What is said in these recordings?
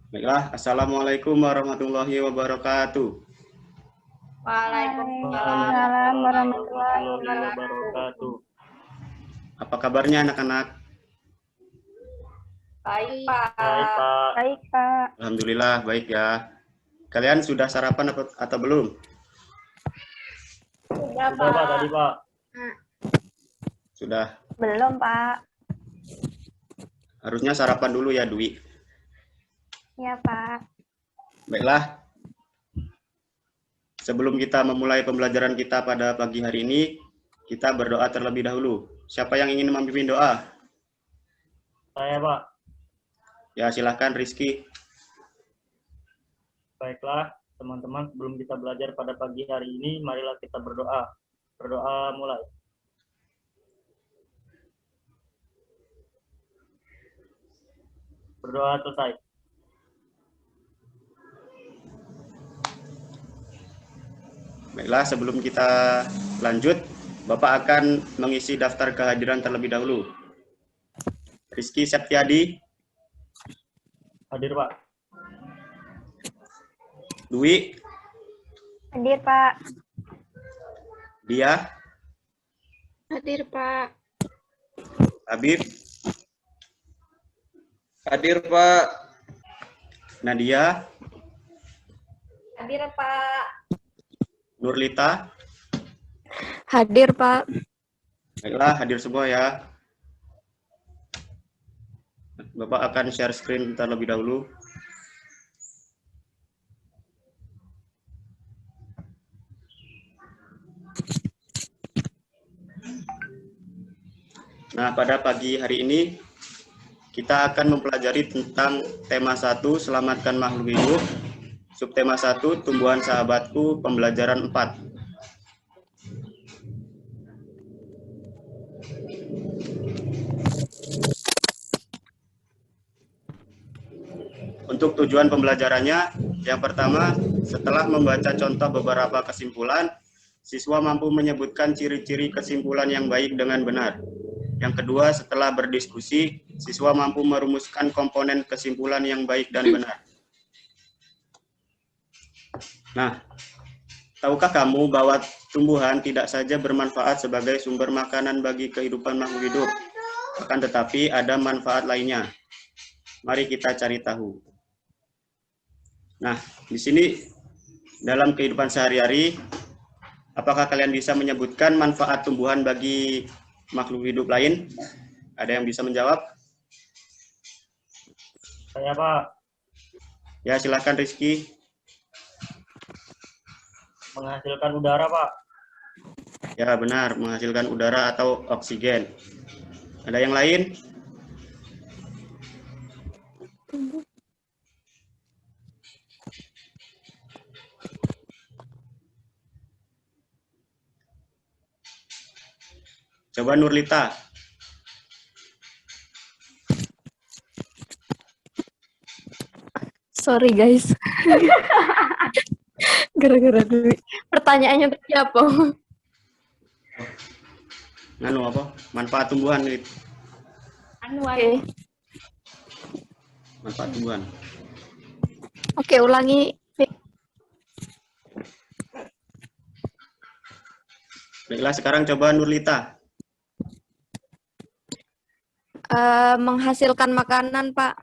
Baiklah, Assalamualaikum warahmatullahi wabarakatuh. Waalaikumsalam warahmatullahi wabarakatuh. Apa kabarnya anak-anak? Baik, Pak. Baik, Pak. Alhamdulillah, baik ya. Kalian sudah sarapan atau belum? Sudah, Pak, tadi, Pak. Sudah. Belum, Pak. Harusnya sarapan dulu ya, Dwi. Ya, Pak. Baiklah. Sebelum kita memulai pembelajaran kita pada pagi hari ini, kita berdoa terlebih dahulu. Siapa yang ingin memimpin doa? Saya, Pak. Ya, silahkan Rizky. Baiklah, teman-teman, sebelum kita belajar pada pagi hari ini, marilah kita berdoa. Berdoa mulai. Berdoa selesai. Baiklah, sebelum kita lanjut, Bapak akan mengisi daftar kehadiran terlebih dahulu. Rizky Septiadi. Hadir, Pak. Dwi. Hadir, Pak. Dia. Hadir, Pak. Habib. Hadir, Pak. Nadia. Hadir, Pak. Nurlita. Hadir, Pak. Baiklah, hadir semua ya. Bapak akan share screen terlebih dahulu. Nah, pada pagi hari ini kita akan mempelajari tentang tema 1, selamatkan makhluk hidup. Subtema 1, tumbuhan sahabatku, pembelajaran 4. Untuk tujuan pembelajarannya, yang pertama, setelah membaca contoh beberapa kesimpulan, siswa mampu menyebutkan ciri-ciri kesimpulan yang baik dengan benar. Yang kedua, setelah berdiskusi, siswa mampu merumuskan komponen kesimpulan yang baik dan benar. Nah, tahukah kamu bahwa tumbuhan tidak saja bermanfaat sebagai sumber makanan bagi kehidupan makhluk hidup, akan tetapi ada manfaat lainnya. Mari kita cari tahu. Nah, di sini dalam kehidupan sehari-hari, apakah kalian bisa menyebutkan manfaat tumbuhan bagi makhluk hidup lain? Ada yang bisa menjawab? Saya, Pak. Ya, silakan Rizky. Menghasilkan udara, Pak. Ya, benar, menghasilkan udara atau oksigen. Ada yang lain? Coba Nurlita. Sorry, guys. Gara-gara dulu. Pertanyaannya tadi apa? Nganu apa? Manfaat tumbuhan gitu. Oke. Manfaat tumbuhan. Oke, ulangi. Baiklah, sekarang coba Nurlita. Menghasilkan makanan, Pak.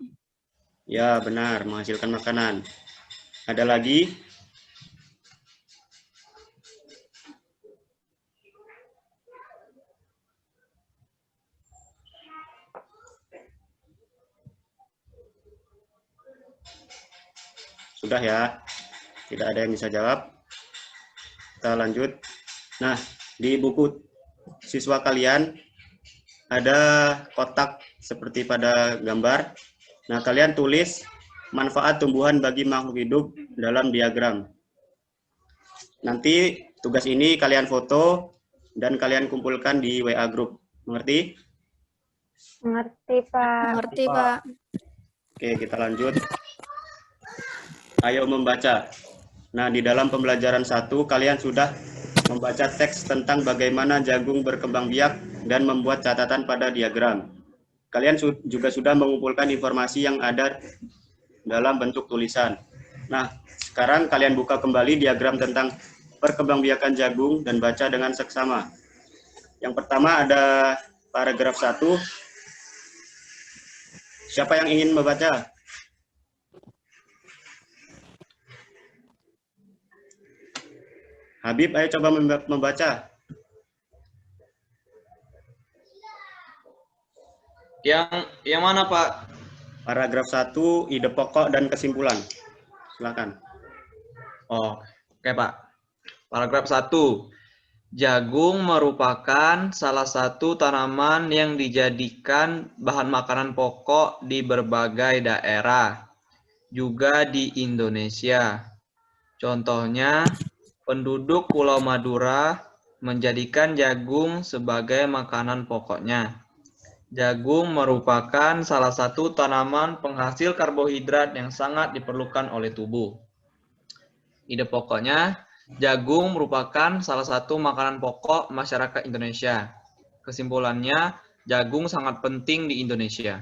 Ya, benar, menghasilkan makanan. Ada lagi? Sudah ya, tidak ada yang bisa jawab. Kita lanjut. Nah, di buku siswa kalian ada kotak seperti pada gambar. Nah, kalian tulis manfaat tumbuhan bagi makhluk hidup dalam diagram. Nanti tugas ini kalian foto dan kalian kumpulkan di WA group. Mengerti? Mengerti, Pak. Mengerti, Pak. Oke, kita lanjut. Ayo membaca. Nah, di dalam pembelajaran 1, kalian sudah membaca teks tentang bagaimana jagung berkembang biak dan membuat catatan pada diagram. Kalian juga sudah mengumpulkan informasi yang ada dalam bentuk tulisan. Nah, sekarang kalian buka kembali diagram tentang perkembangbiakan jagung dan baca dengan seksama. Yang pertama ada paragraf 1. Siapa yang ingin membaca? Habib, ayo coba membaca. Yang mana, Pak? Paragraf 1, ide pokok dan kesimpulan. Silakan. Oh, oke, Pak. Paragraf 1. Jagung merupakan salah satu tanaman yang dijadikan bahan makanan pokok di berbagai daerah, juga di Indonesia. Contohnya, penduduk Pulau Madura menjadikan jagung sebagai makanan pokoknya. Jagung merupakan salah satu tanaman penghasil karbohidrat yang sangat diperlukan oleh tubuh. Ide pokoknya, jagung merupakan salah satu makanan pokok masyarakat Indonesia. Kesimpulannya, jagung sangat penting di Indonesia.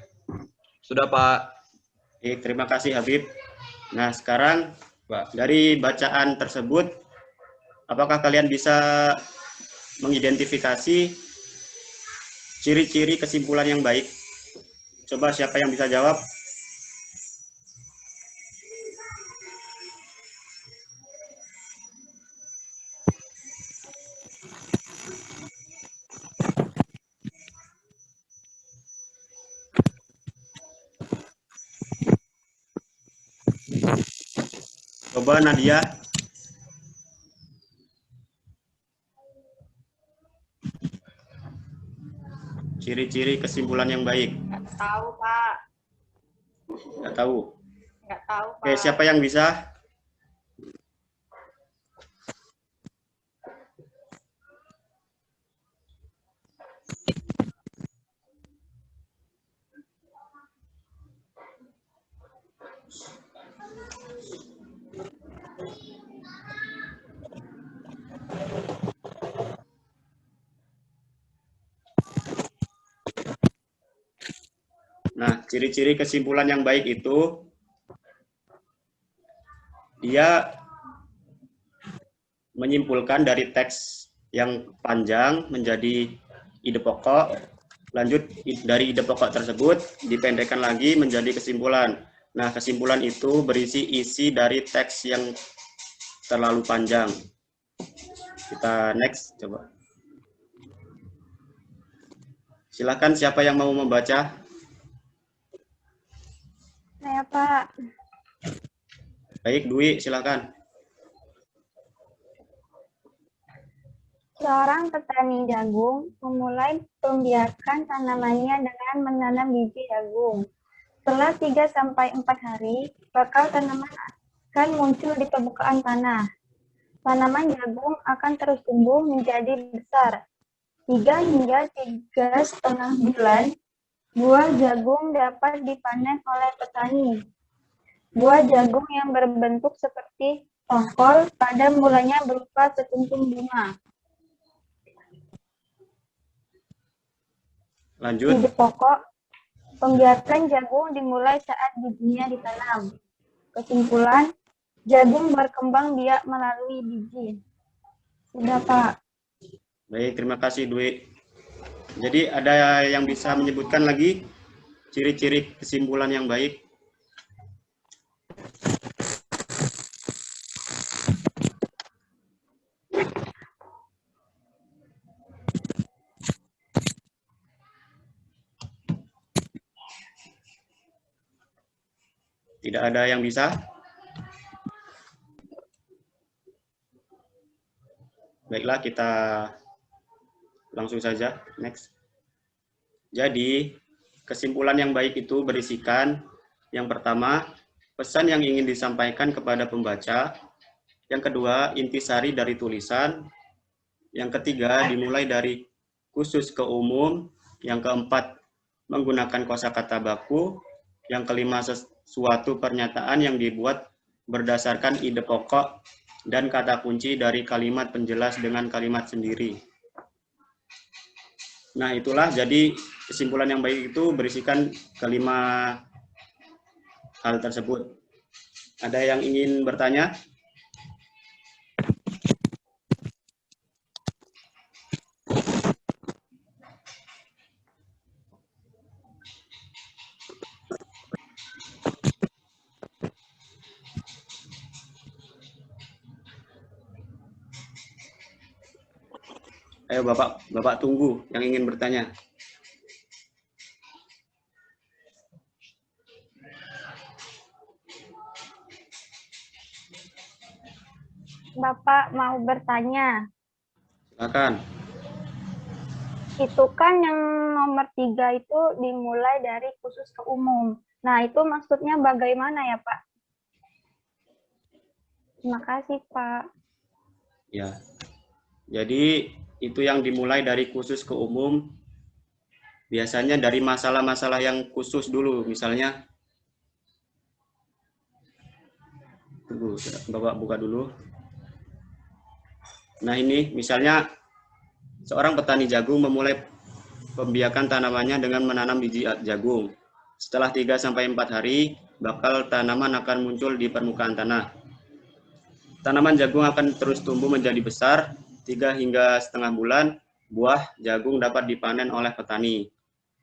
Sudah, Pak. Oke, terima kasih Habib. Nah, sekarang Pak. dari bacaan tersebut, apakah kalian bisa mengidentifikasi ciri-ciri kesimpulan yang baik? Coba siapa yang bisa jawab? Coba Nadia. Ciri-ciri kesimpulan yang baik. Nggak tahu, Pak. Nggak tahu. Nggak tahu, Pak. Oke, siapa yang bisa? Nah, ciri-ciri kesimpulan yang baik itu dia menyimpulkan dari teks yang panjang menjadi ide pokok, lanjut dari ide pokok tersebut dipendekkan lagi menjadi kesimpulan. Nah, kesimpulan itu berisi isi dari teks yang terlalu panjang. Kita next, coba. Silakan siapa yang mau membaca? Saya, Pak. Baik, Dwi, silakan. Seorang petani jagung memulai pembiakan tanamannya dengan menanam biji jagung. Setelah 3-4 hari, bakal tanaman akan muncul di permukaan tanah. Tanaman jagung akan terus tumbuh menjadi besar. 3 hingga 3,5 bulan, buah jagung dapat dipanen oleh petani. Buah jagung yang berbentuk seperti tongkol pada mulanya berupa sekuntum bunga. Lanjut. Ide pokok, pembiakan jagung dimulai saat bijinya ditanam. Kesimpulan, jagung berkembang biak melalui biji. Sudah, Pak. Baik, terima kasih Dwi. Jadi ada yang bisa menyebutkan lagi ciri-ciri kesimpulan yang baik? Tidak ada yang bisa? Baiklah, kita langsung saja. Next. Jadi, kesimpulan yang baik itu berisikan yang pertama, pesan yang ingin disampaikan kepada pembaca. Yang kedua, intisari dari tulisan. Yang ketiga, dimulai dari khusus ke umum. Yang keempat, menggunakan kosakata baku. Yang kelima, suatu pernyataan yang dibuat berdasarkan ide pokok dan kata kunci dari kalimat penjelas dengan kalimat sendiri. Nah, itulah jadi kesimpulan yang baik itu berisikan kelima hal tersebut. Ada yang ingin bertanya? Ayo Bapak tunggu yang ingin bertanya. Bapak mau bertanya. Silakan. Itu kan yang nomor 3 itu dimulai dari khusus ke umum. Nah, itu maksudnya bagaimana ya, Pak? Terima kasih, Pak. Ya. Jadi itu yang dimulai dari khusus ke umum. Biasanya dari masalah-masalah yang khusus dulu. Misalnya, tunggu, Bapak buka dulu. Nah ini misalnya seorang petani jagung memulai pembiakan tanamannya dengan menanam biji jagung. Setelah 3-4 hari, bakal tanaman akan muncul di permukaan tanah. Tanaman jagung akan terus tumbuh menjadi besar, 3 hingga setengah bulan, buah jagung dapat dipanen oleh petani.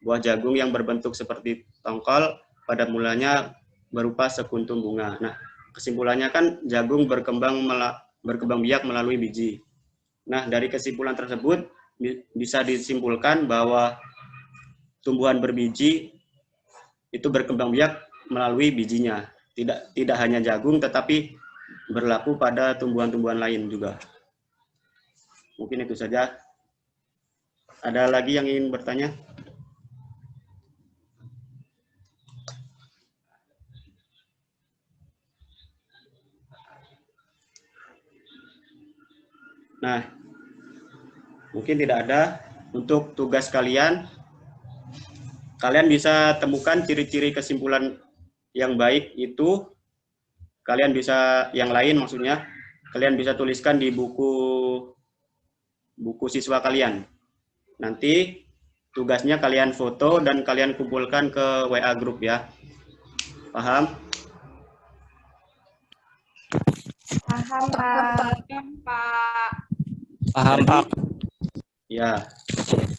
Buah jagung yang berbentuk seperti tongkol pada mulanya berupa sekuntum bunga. Nah, kesimpulannya kan jagung berkembang biak melalui biji. Nah, dari kesimpulan tersebut bisa disimpulkan bahwa tumbuhan berbiji itu berkembang biak melalui bijinya. Tidak hanya jagung, tetapi berlaku pada tumbuhan-tumbuhan lain juga. Mungkin itu saja. Ada lagi yang ingin bertanya? Nah, mungkin tidak ada. Untuk tugas kalian bisa temukan ciri-ciri kesimpulan yang baik itu. Kalian bisa, yang lain maksudnya, kalian bisa tuliskan di buku siswa kalian. Nanti tugasnya kalian foto dan kalian kumpulkan ke WA grup ya. Paham? Paham, Pak. Paham, Pak. Ya,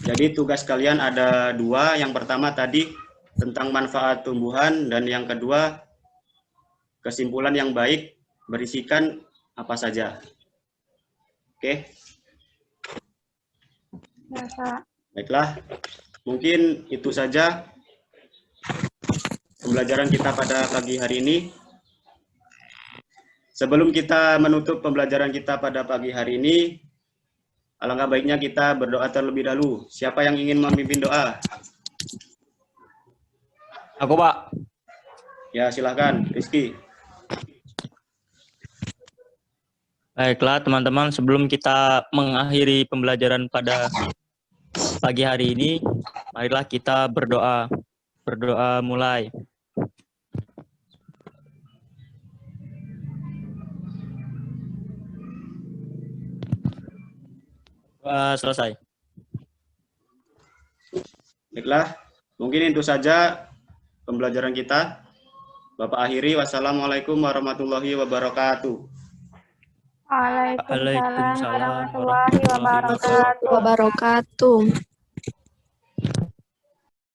jadi tugas kalian ada 2. Yang pertama tadi tentang manfaat tumbuhan dan yang kedua kesimpulan yang baik berisikan apa saja. Oke? Ya, Pak. Baiklah, mungkin itu saja pembelajaran kita pada pagi hari ini. Sebelum kita menutup pembelajaran kita pada pagi hari ini, alangkah baiknya kita berdoa terlebih dahulu. Siapa yang ingin memimpin doa? Aku, Pak. Ya, silakan, Rizky. Baiklah, teman-teman, sebelum kita mengakhiri pembelajaran pada pagi hari ini, marilah kita berdoa. Berdoa mulai. Selesai. Baiklah, mungkin itu saja pembelajaran kita. Bapak akhiri, wassalamualaikum warahmatullahi wabarakatuh. Waalaikumsalam Waalaikumsalam warahmatullahi wabarakatuh. Wabarakatuh.